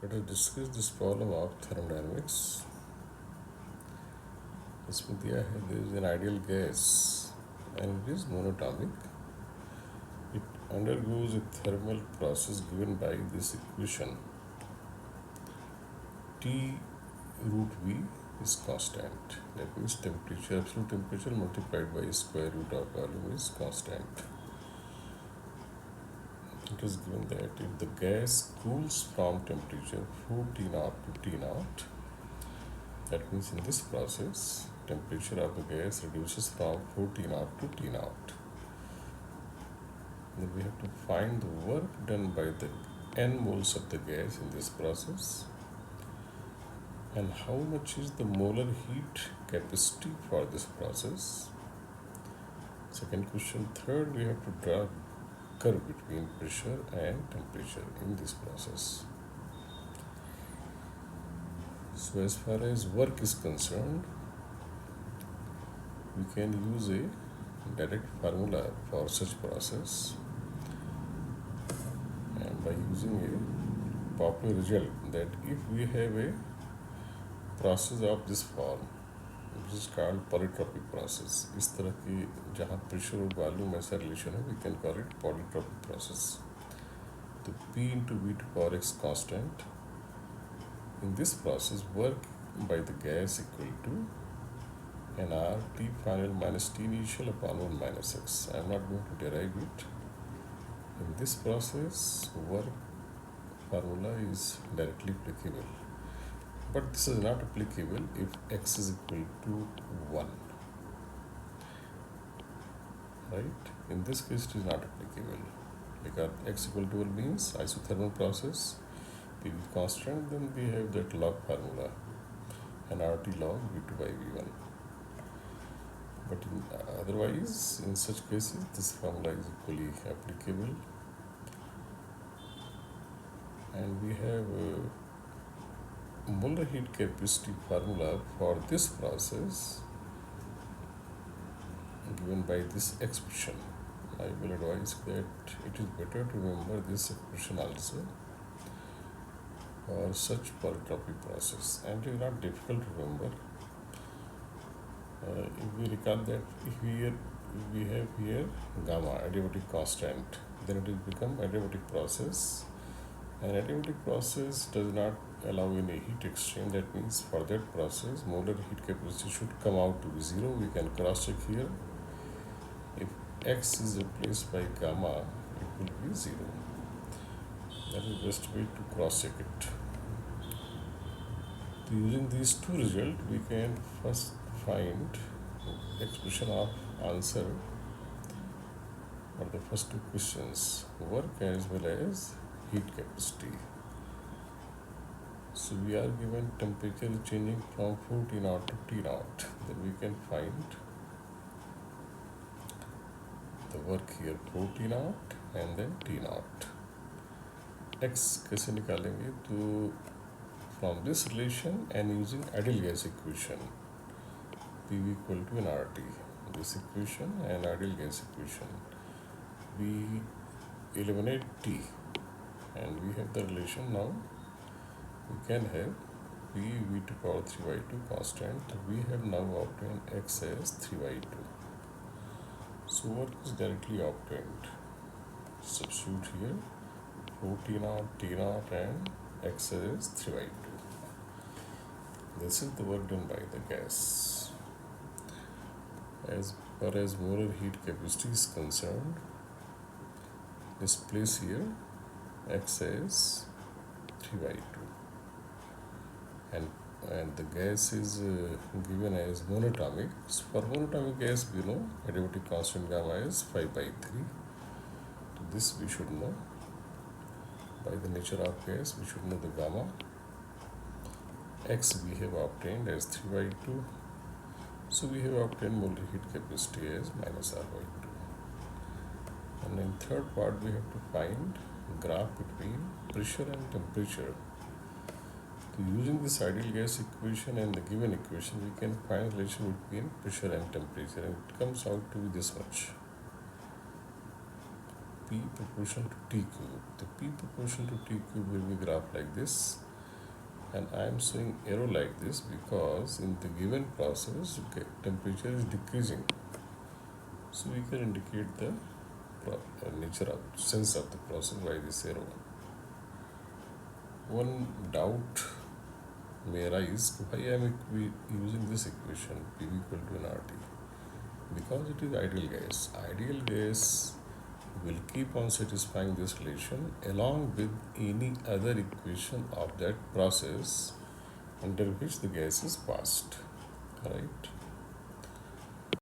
Let us discuss this problem of thermodynamics. इसमें दिया है there is an ideal gas and it is monatomic. It undergoes a thermal process given by this equation. T root V is constant. That means temperature, absolute temperature multiplied by square root of volume is constant. It is given that if the gas cools from temperature 4 T naught to T naught, that means in this process, temperature of the gas reduces from 4 T naught to T naught. Then we have to find the work done by the n moles of the gas in this process and how much is the molar heat capacity for this process. Second question. Third, we have to draw curve between pressure and temperature in this process. So as far as work is concerned, we can use a direct formula for such process, and by using a popular result that if we have a process of this form, which is called polytropic process, इस तरह की जहाँ pressure और volume ऐसा relation है, we can call it polytropic process. तो P into V to power x constant. In this process, work by the gas equal to nR T final minus T initial upon 1 minus x. I am not going to derive it. In this process, work formula is directly applicable. But this is not applicable if x is equal to 1. Right? In this case, it is not applicable. Because x equal to 1 means isothermal process, PV constant, then we have that log formula, nRT log V2 by V1. But otherwise, in such cases, this formula is equally applicable. And we have molar heat capacity formula for this process given by this expression. I will advise that it is better to remember this expression also for such polytropic process, and it is not difficult to remember. If we recall that if we have here gamma adiabatic constant, then it will become adiabatic process. An adiabatic process does not allow any heat exchange. That means for that process, molar heat capacity should come out to be 0. We can cross check here. If x is replaced by gamma, it will be 0. That is the best way to cross check it. So using these two results, we can first find expression of answer for the first two questions, work as well as heat capacity. So we are given temperature changing from 4 T naught to T naught. Then we can find the work here 4 T naught and then T naught. X कैसे निकालेंगे? तो from this relation and using ideal gas equation, PV equal to nRT, this equation and ideal gas equation, we eliminate T. And we have the relation now. We can have P V to power 3 by 2 constant. We have now obtained x as 3 by 2. So work is directly obtained. Substitute here 4 T naught and x as 3 by 2. This is the work done by the gas. As far as molar heat capacity is concerned, this place here x is 3 by 2, and the gas is given as monatomic. So for monatomic gas, we know adiabatic constant gamma is 5 by 3. So this we should know. By the nature of gas, we should know the gamma. X we have obtained as 3 by 2. So we have obtained molar heat capacity as minus R by 2. And in third part, we have to find graph between pressure and temperature. So using this ideal gas equation and the given equation, we can find relation between pressure and temperature, and it comes out to be this much: P proportion to T cube. The P proportion to T cube will be graph like this. And I am showing arrow like this because in the given process, okay, temperature is decreasing. So we can indicate the nature of sense of the process by this arrow. One doubt may arise, why am I using this equation P equal to an RT? Because it is ideal gas. Ideal gas will keep on satisfying this relation along with any other equation of that process under which the gas is passed. Right?